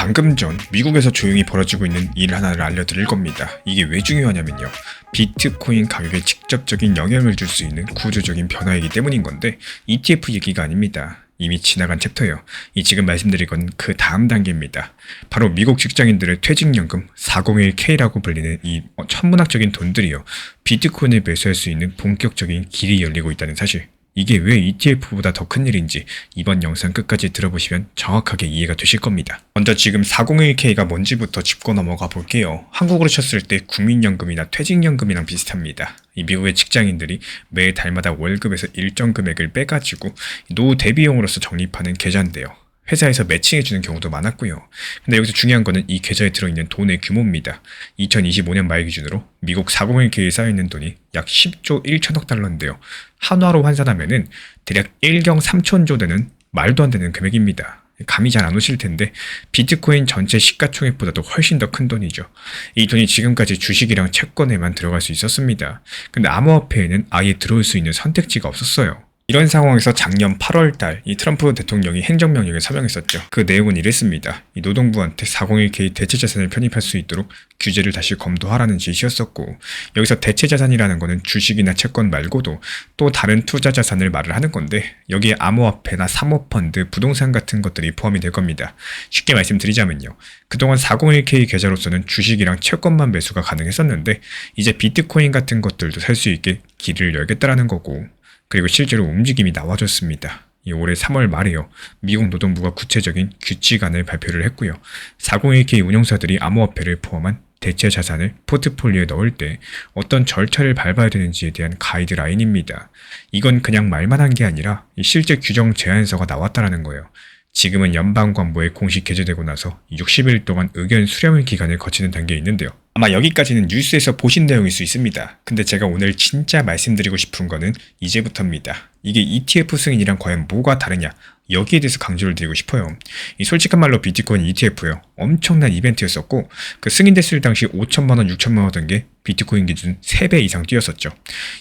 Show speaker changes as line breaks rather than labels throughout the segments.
방금 전 미국에서 조용히 벌어지고 있는 일 하나를 알려드릴 겁니다. 이게 왜 중요하냐면요. 비트코인 가격에 직접적인 영향을 줄 수 있는 구조적인 변화이기 때문인 건데 ETF 얘기가 아닙니다. 이미 지나간 챕터예요. 이 지금 말씀드릴 건 그 다음 단계입니다. 바로 미국 직장인들의 퇴직연금 401k라고 불리는 이 천문학적인 돈들이요. 비트코인을 매수할 수 있는 본격적인 길이 열리고 있다는 사실. 이게 왜 ETF보다 더 큰 일인지 이번 영상 끝까지 들어보시면 정확하게 이해가 되실 겁니다. 먼저 지금 401k가 뭔지부터 짚고 넘어가 볼게요. 한국으로 쳤을 때 국민연금이나 퇴직연금이랑 비슷합니다. 이 미국의 직장인들이 매 달마다 월급에서 일정 금액을 빼가지고 노후 대비용으로서 적립하는 계좌인데요. 회사에서 매칭해주는 경우도 많았고요. 근데 여기서 중요한 거는 이 계좌에 들어있는 돈의 규모입니다. 2025년 말 기준으로 미국 401k에 쌓여있는 돈이 약 10조 1천억 달러인데요. 한화로 환산하면은 대략 1경 3천조 되는 말도 안 되는 금액입니다. 감이 잘 안 오실 텐데 비트코인 전체 시가총액보다도 훨씬 더 큰 돈이죠. 이 돈이 지금까지 주식이랑 채권에만 들어갈 수 있었습니다. 근데 암호화폐에는 아예 들어올 수 있는 선택지가 없었어요. 이런 상황에서 작년 8월달 이 트럼프 대통령이 행정명령을 서명했었죠. 그 내용은 이랬습니다. 이 노동부한테 401k 대체자산을 편입할 수 있도록 규제를 다시 검토하라는 지시였었고, 여기서 대체자산이라는 거는 주식이나 채권 말고도 또 다른 투자자산을 말을 하는 건데, 여기에 암호화폐나 사모펀드, 부동산 같은 것들이 포함이 될 겁니다. 쉽게 말씀드리자면요. 그동안 401k 계좌로서는 주식이랑 채권만 매수가 가능했었는데 이제 비트코인 같은 것들도 살 수 있게 길을 열겠다라는 거고, 그리고 실제로 움직임이 나와줬습니다. 올해 3월 말에요. 미국 노동부가 구체적인 규칙안을 발표를 했고요. 401k 운용사들이 암호화폐를 포함한 대체 자산을 포트폴리오에 넣을 때 어떤 절차를 밟아야 되는지에 대한 가이드라인입니다. 이건 그냥 말만 한 게 아니라 실제 규정 제안서가 나왔다라는 거예요. 지금은 연방관보에 공식 게재되고 나서 60일 동안 의견 수렴 기간을 거치는 단계에 있는데요. 아마 여기까지는 뉴스에서 보신 내용일 수 있습니다. 근데 제가 오늘 진짜 말씀드리고 싶은 거는 이제부터입니다. 이게 ETF 승인이랑 과연 뭐가 다르냐? 여기에 대해서 강조를 드리고 싶어요. 이 솔직한 말로 비트코인 ETF요. 엄청난 이벤트였었고, 그 승인됐을 당시 5천만원, 6천만원 하던 게 비트코인 기준 3배 이상 뛰었었죠.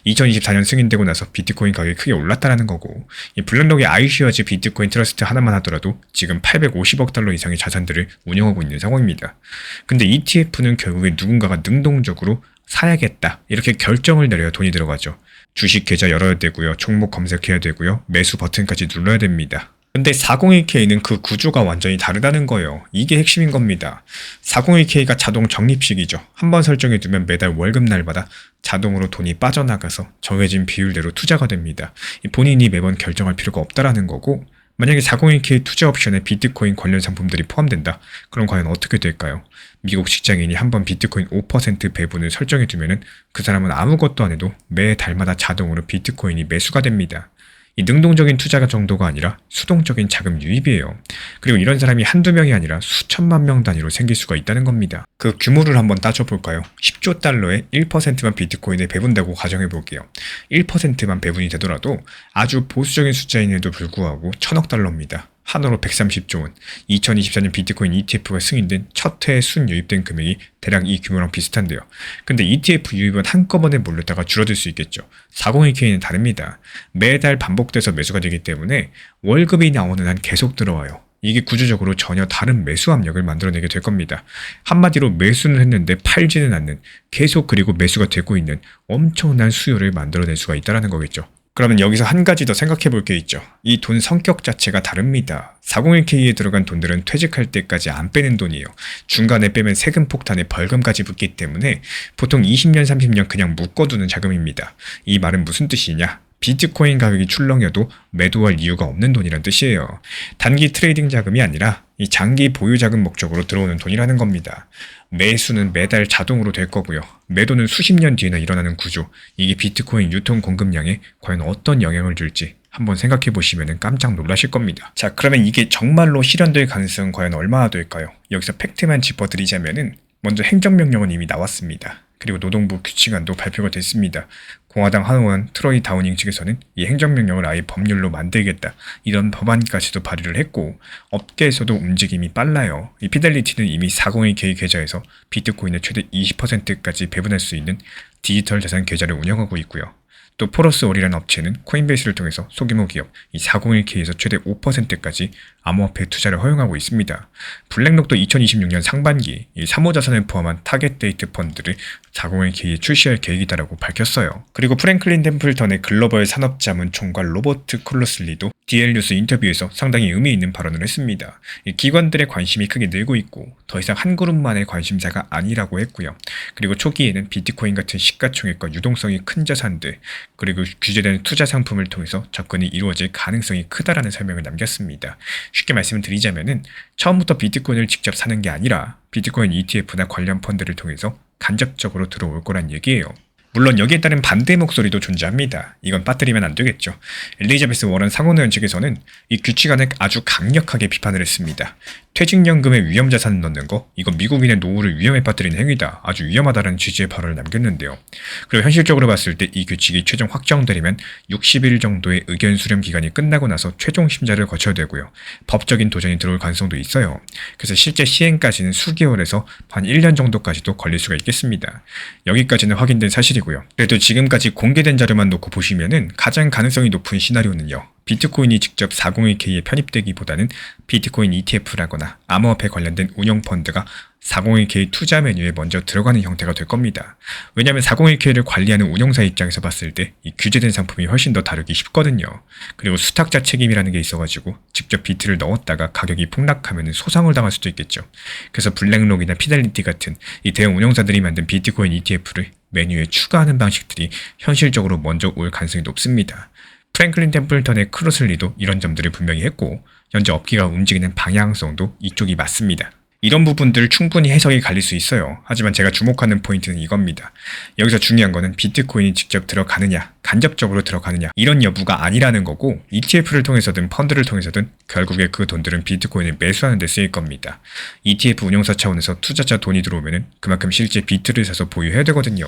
2024년 승인되고 나서 비트코인 가격이 크게 올랐다는 거고, 이 블룸버그의 아이슈어즈 비트코인 트러스트 하나만 하더라도 지금 850억 달러 이상의 자산들을 운영하고 있는 상황입니다. 근데 ETF는 결국에 누군가가 능동적으로 사야겠다 이렇게 결정을 내려야 돈이 들어가죠. 주식 계좌 열어야 되고요. 종목 검색해야 되고요. 매수 버튼까지 눌러야 됩니다. 근데 401k는 그 구조가 완전히 다르다는 거예요. 이게 핵심인 겁니다. 401k가 자동 적립식이죠. 한번 설정해두면 매달 월급날마다 자동으로 돈이 빠져나가서 정해진 비율대로 투자가 됩니다. 본인이 매번 결정할 필요가 없다라는 거고, 만약에 401k 투자 옵션에 비트코인 관련 상품들이 포함된다. 그럼 과연 어떻게 될까요? 미국 직장인이 한번 비트코인 5% 배분을 설정해두면 그 사람은 아무것도 안 해도 매 달마다 자동으로 비트코인이 매수가 됩니다. 이 능동적인 투자가 정도가 아니라 수동적인 자금 유입이에요. 그리고 이런 사람이 한두 명이 아니라 수천만 명 단위로 생길 수가 있다는 겁니다. 그 규모를 한번 따져볼까요? 10조 달러에 1%만 비트코인에 배분다고 가정해볼게요. 1%만 배분이 되더라도 아주 보수적인 숫자임에도 불구하고 1000억 달러입니다. 한화로 130조 원, 2024년 비트코인 ETF가 승인된 첫 해에 순유입된 금액이 대략 이 규모랑 비슷한데요. 근데 ETF 유입은 한꺼번에 몰렸다가 줄어들 수 있겠죠. 401k는 다릅니다. 매달 반복돼서 매수가 되기 때문에 월급이 나오는 한 계속 들어와요. 이게 구조적으로 전혀 다른 매수 압력을 만들어내게 될 겁니다. 한마디로 매수는 했는데 팔지는 않는, 계속 그리고 매수가 되고 있는 엄청난 수요를 만들어낼 수가 있다는 거겠죠. 그러면 여기서 한 가지 더 생각해 볼 게 있죠. 이 돈 성격 자체가 다릅니다. 401k에 들어간 돈들은 퇴직할 때까지 안 빼는 돈이에요. 중간에 빼면 세금 폭탄에 벌금까지 붙기 때문에 보통 20년, 30년 그냥 묶어두는 자금입니다. 이 말은 무슨 뜻이냐? 비트코인 가격이 출렁여도 매도할 이유가 없는 돈이란 뜻이에요. 단기 트레이딩 자금이 아니라 이 장기 보유 자금 목적으로 들어오는 돈이라는 겁니다. 매수는 매달 자동으로 될 거고요. 매도는 수십 년 뒤에나 일어나는 구조. 이게 비트코인 유통 공급량에 과연 어떤 영향을 줄지 한번 생각해 보시면 깜짝 놀라실 겁니다. 자, 그러면 이게 정말로 실현될 가능성은 과연 얼마나 될까요? 여기서 팩트만 짚어드리자면은 먼저 행정명령은 이미 나왔습니다. 그리고 노동부 규칙안도 발표가 됐습니다. 공화당 하원 트로이 다우닝 측에서는 이 행정명령을 아예 법률로 만들겠다, 이런 법안까지도 발의를 했고, 업계에서도 움직임이 빨라요. 이 피델리티는 이미 401k 계좌에서 비트코인의 최대 20%까지 배분할 수 있는 디지털 자산 계좌를 운영하고 있고요. 또 포러스올이라는 업체는 코인베이스를 통해서 소규모 기업 이 401k에서 최대 5%까지 암호화폐 투자를 허용하고 있습니다. 블랙록도 2026년 상반기 이 사모자산을 포함한 타겟 데이트 펀드를 401k에 출시할 계획이다라고 밝혔어요. 그리고 프랭클린 템플턴의 글로벌 산업자문 총괄 로버트 콜로슬리도 DL뉴스 인터뷰에서 상당히 의미 있는 발언을 했습니다. 이 기관들의 관심이 크게 늘고 있고 더 이상 한 그룹만의 관심사가 아니라고 했고요. 그리고 초기에는 비트코인 같은 시가총액과 유동성이 큰 자산들 그리고 규제되는 투자 상품을 통해서 접근이 이루어질 가능성이 크다라는 설명을 남겼습니다. 쉽게 말씀을 드리자면은 처음부터 비트코인을 직접 사는 게 아니라 비트코인 ETF나 관련 펀드를 통해서 간접적으로 들어올 거란 얘기예요. 물론 여기에 따른 반대 목소리도 존재합니다. 이건 빠뜨리면 안 되겠죠. 엘리자베스 워런 상원의원 측에서는 이 규칙안을 아주 강력하게 비판을 했습니다. 퇴직연금에 위험자산을 넣는 거, 이건 미국인의 노후를 위험에 빠뜨리는 행위다. 아주 위험하다는 취지의 발언을 남겼는데요. 그리고 현실적으로 봤을 때 이 규칙이 최종 확정되려면 60일 정도의 의견 수렴 기간이 끝나고 나서 최종 심사를 거쳐야 되고요. 법적인 도전이 들어올 가능성도 있어요. 그래서 실제 시행까지는 수개월에서 한 1년 정도까지도 걸릴 수가 있겠습니다. 여기까지는 확인된 사실이고요. 그래도 지금까지 공개된 자료만 놓고 보시면은 가장 가능성이 높은 시나리오는요. 비트코인이 직접 401k에 편입되기보다는 비트코인 ETF라거나 암호화폐 관련된 운용 펀드가 401k 투자 메뉴에 먼저 들어가는 형태가 될 겁니다. 왜냐하면 401k를 관리하는 운용사 입장에서 봤을 때 이 규제된 상품이 훨씬 더 다루기 쉽거든요. 그리고 수탁자 책임이라는 게 있어가지고 직접 비트를 넣었다가 가격이 폭락하면 소상을 당할 수도 있겠죠. 그래서 블랙록이나 피델리티 같은 이 대형 운용사들이 만든 비트코인 ETF를 메뉴에 추가하는 방식들이 현실적으로 먼저 올 가능성이 높습니다. 프랭클린 템플턴의 크로슬리도 이런 점들을 분명히 했고 현재 업계가 움직이는 방향성도 이쪽이 맞습니다. 이런 부분들 충분히 해석이 갈릴 수 있어요. 하지만 제가 주목하는 포인트는 이겁니다. 여기서 중요한 거는 비트코인이 직접 들어가느냐, 간접적으로 들어가느냐 이런 여부가 아니라는 거고 ETF를 통해서든 펀드를 통해서든 결국에 그 돈들은 비트코인을 매수하는 데 쓰일 겁니다. ETF 운용사 차원에서 투자자 돈이 들어오면 그만큼 실제 비트를 사서 보유해야 되거든요.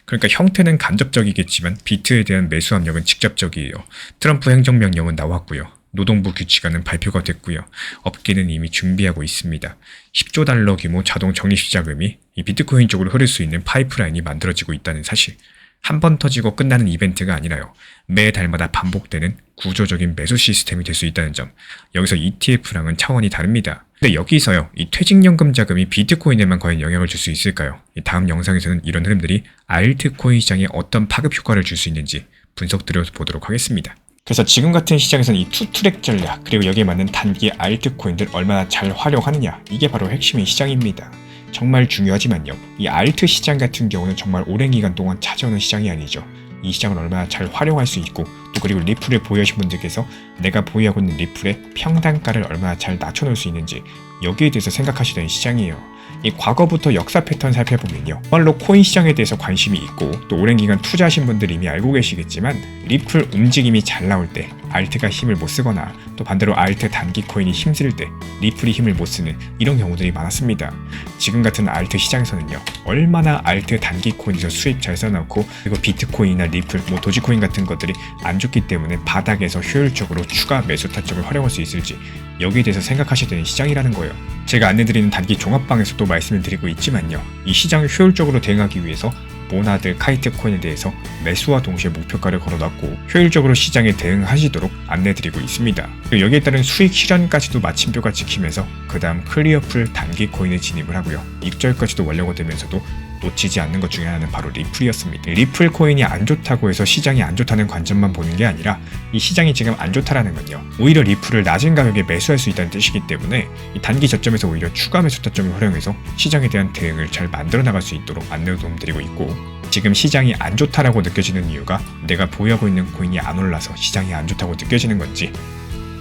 그러니까 형태는 간접적이겠지만 비트에 대한 매수 압력은 직접적이에요. 트럼프 행정명령은 나왔고요. 노동부 규칙안은 발표가 됐고요. 업계는 이미 준비하고 있습니다. 10조 달러 규모 자동 적립시자금이 이 비트코인 쪽으로 흐를 수 있는 파이프라인이 만들어지고 있다는 사실. 한 번 터지고 끝나는 이벤트가 아니라요. 매 달마다 반복되는 구조적인 매수 시스템이 될 수 있다는 점. 여기서 ETF랑은 차원이 다릅니다. 근데 여기서요. 이 퇴직연금 자금이 비트코인에만 과연 영향을 줄 수 있을까요? 다음 영상에서는 이런 흐름들이 알트코인 시장에 어떤 파급 효과를 줄 수 있는지 분석드려 보도록 하겠습니다. 그래서 지금 같은 시장에서는 이 투트랙 전략 그리고 여기에 맞는 단기 알트코인들 얼마나 잘 활용하느냐 이게 바로 핵심인 시장입니다. 정말 중요하지만요. 이 알트 시장 같은 경우는 정말 오랜 기간 동안 찾아오는 시장이 아니죠. 이 시장을 얼마나 잘 활용할 수 있고 또 그리고 리플을 보유하신 분들께서 내가 보유하고 있는 리플의 평단가를 얼마나 잘 낮춰놓을 수 있는지 여기에 대해서 생각하시던 시장이에요. 이 과거부터 역사 패턴 살펴보면요. 정말로 코인 시장에 대해서 관심이 있고 또 오랜 기간 투자하신 분들이 이미 알고 계시겠지만 리플 움직임이 잘 나올 때 알트가 힘을 못 쓰거나 또 반대로 알트 단기 코인이 힘쓸 때 리플이 힘을 못 쓰는 이런 경우들이 많았습니다. 지금 같은 알트 시장에서는요. 얼마나 알트 단기 코인에서 수익 잘 써놓고 그리고 비트코인이나 리플, 도지코인 같은 것들이 안 좋기 때문에 바닥에서 효율적으로 추가 매수 타점을 활용할 수 있을지 여기에 대해서 생각하셔야 되는 시장이라는 거예요. 제가 안내드리는 단기 종합방에서도 말씀을 드리고 있지만요. 이 시장을 효율적으로 대응하기 위해서 모나드, 카이트 코인에 대해서 매수와 동시에 목표가를 걸어놨고 효율적으로 시장에 대응하시도록 안내드리고 있습니다. 그리고 여기에 따른 수익 실현까지도 마침표가 찍히면서 그 다음 클리어풀 단기 코인에 진입을 하고요. 입절까지도 완료가 되면서도 놓치지 않는 것 중에 하나는 바로 리플이었습니다. 리플 코인이 안 좋다고 해서 시장이 안 좋다는 관점만 보는 게 아니라 이 시장이 지금 안 좋다라는 건요. 오히려 리플을 낮은 가격에 매수할 수 있다는 뜻이기 때문에 이 단기 저점에서 오히려 추가 매수 타점을 활용해서 시장에 대한 대응을 잘 만들어 나갈 수 있도록 안내 도움드리고 있고 지금 시장이 안 좋다라고 느껴지는 이유가 내가 보유하고 있는 코인이 안 올라서 시장이 안 좋다고 느껴지는 건지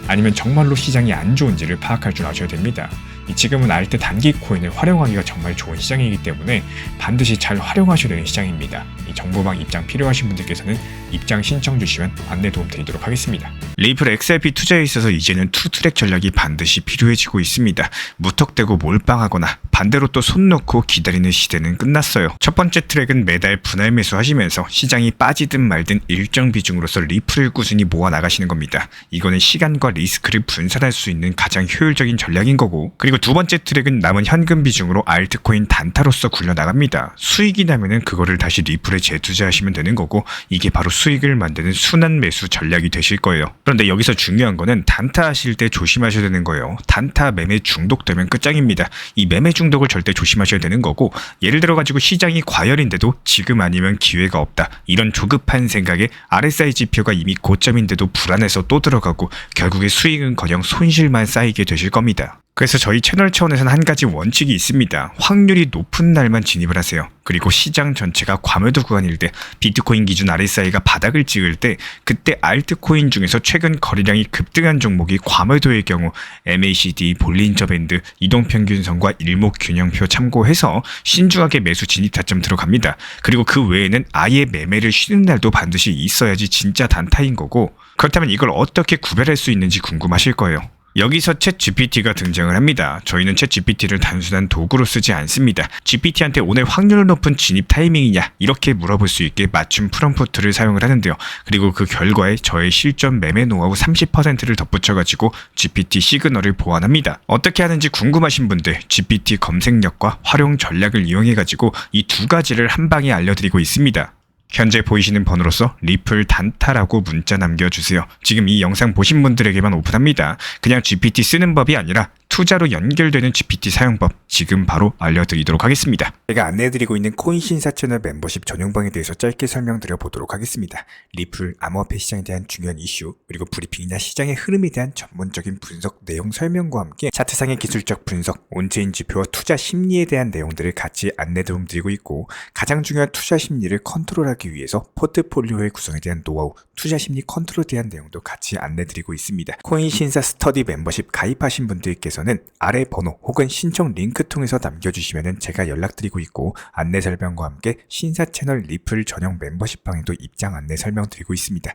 아니면 정말로 시장이 안 좋은지를 파악할 줄 아셔야 됩니다. 지금은 알트 단기 코인을 활용하기가 정말 좋은 시장이기 때문에 반드시 잘 활용하셔야 되는 시장입니다. 이 정보방 입장 필요하신 분들께서는 입장 신청 주시면 안내 도움 드리도록 하겠습니다. 리플 XRP 투자에 있어서 이제는 투트랙 전략이 반드시 필요해지고 있습니다. 무턱대고 몰빵하거나 반대로 또 손 놓고 기다리는 시대는 끝났어요. 첫 번째 트랙은 매달 분할 매수하시면서 시장이 빠지든 말든 일정 비중으로서 리플을 꾸준히 모아 나가시는 겁니다. 이거는 시간과 리스크를 분산할 수 있는 가장 효율적인 전략인 거고 그리고 두 번째 트랙은 남은 현금 비중으로 알트코인 단타로서 굴려나갑니다. 수익이 나면은 그거를 다시 리플에 재투자하시면 되는 거고, 이게 바로 수익을 만드는 순환 매수 전략이 되실 거예요. 그런데 여기서 중요한 거는 단타 하실 때 조심하셔야 되는 거예요. 단타 매매 중독되면 끝장입니다. 이 매매 중독을 절대 조심하셔야 되는 거고, 예를 들어 가지고 시장이 과열인데도 지금 아니면 기회가 없다, 이런 조급한 생각에 RSI 지표가 이미 고점인데도 불안해서 또 들어가고 결국에 수익은커녕 손실만 쌓이게 되실 겁니다. 그래서 저희 채널 차원에서는 한 가지 원칙이 있습니다. 확률이 높은 날만 진입을 하세요. 그리고 시장 전체가 과매도 구간일 때, 비트코인 기준 RSI가 바닥을 찍을 때, 그때 알트코인 중에서 최근 거래량이 급등한 종목이 과매도의 경우 MACD, 볼린저 밴드, 이동평균선과 일목균형표 참고해서 신중하게 매수 진입 타점 들어갑니다. 그리고 그 외에는 아예 매매를 쉬는 날도 반드시 있어야지 진짜 단타인 거고, 그렇다면 이걸 어떻게 구별할 수 있는지 궁금하실 거예요. 여기서 챗 GPT가 등장을 합니다. 저희는 챗 GPT를 단순한 도구로 쓰지 않습니다. GPT한테 오늘 확률 높은 진입 타이밍이냐, 이렇게 물어볼 수 있게 맞춤 프롬프트를 사용을 하는데요. 그리고 그 결과에 저의 실전 매매 노하우 30%를 덧붙여가지고 GPT 시그널을 보완합니다. 어떻게 하는지 궁금하신 분들, GPT 검색력과 활용 전략을 이용해가지고 이 두 가지를 한 방에 알려드리고 있습니다. 현재 보이시는 번호로서 리플 단타라고 문자 남겨주세요. 지금 이 영상 보신 분들에게만 오픈합니다. 그냥 GPT 쓰는 법이 아니라 투자로 연결되는 GPT 사용법 지금 바로 알려드리도록 하겠습니다. 제가 안내해드리고 있는 코인 신사 채널 멤버십 전용방에 대해서 짧게 설명드려 보도록 하겠습니다. 리플, 암호화폐 시장에 대한 중요한 이슈, 그리고 브리핑이나 시장의 흐름에 대한 전문적인 분석 내용 설명과 함께 차트상의 기술적 분석, 온체인 지표와 투자 심리에 대한 내용들을 같이 안내 도움드리고 있고, 가장 중요한 투자 심리를 컨트롤하기 위해서 포트폴리오의 구성에 대한 노하우, 투자 심리 컨트롤에 대한 내용도 같이 안내드리고 있습니다. 코인 신사 스터디 멤버십 가입하신 분들께서는 아래 번호 혹은 신청 링크 통해서 남겨주시면 제가 연락드리고 있고, 안내 설명과 함께 신사 채널 리플 전용 멤버십 방에도 입장 안내 설명드리고 있습니다.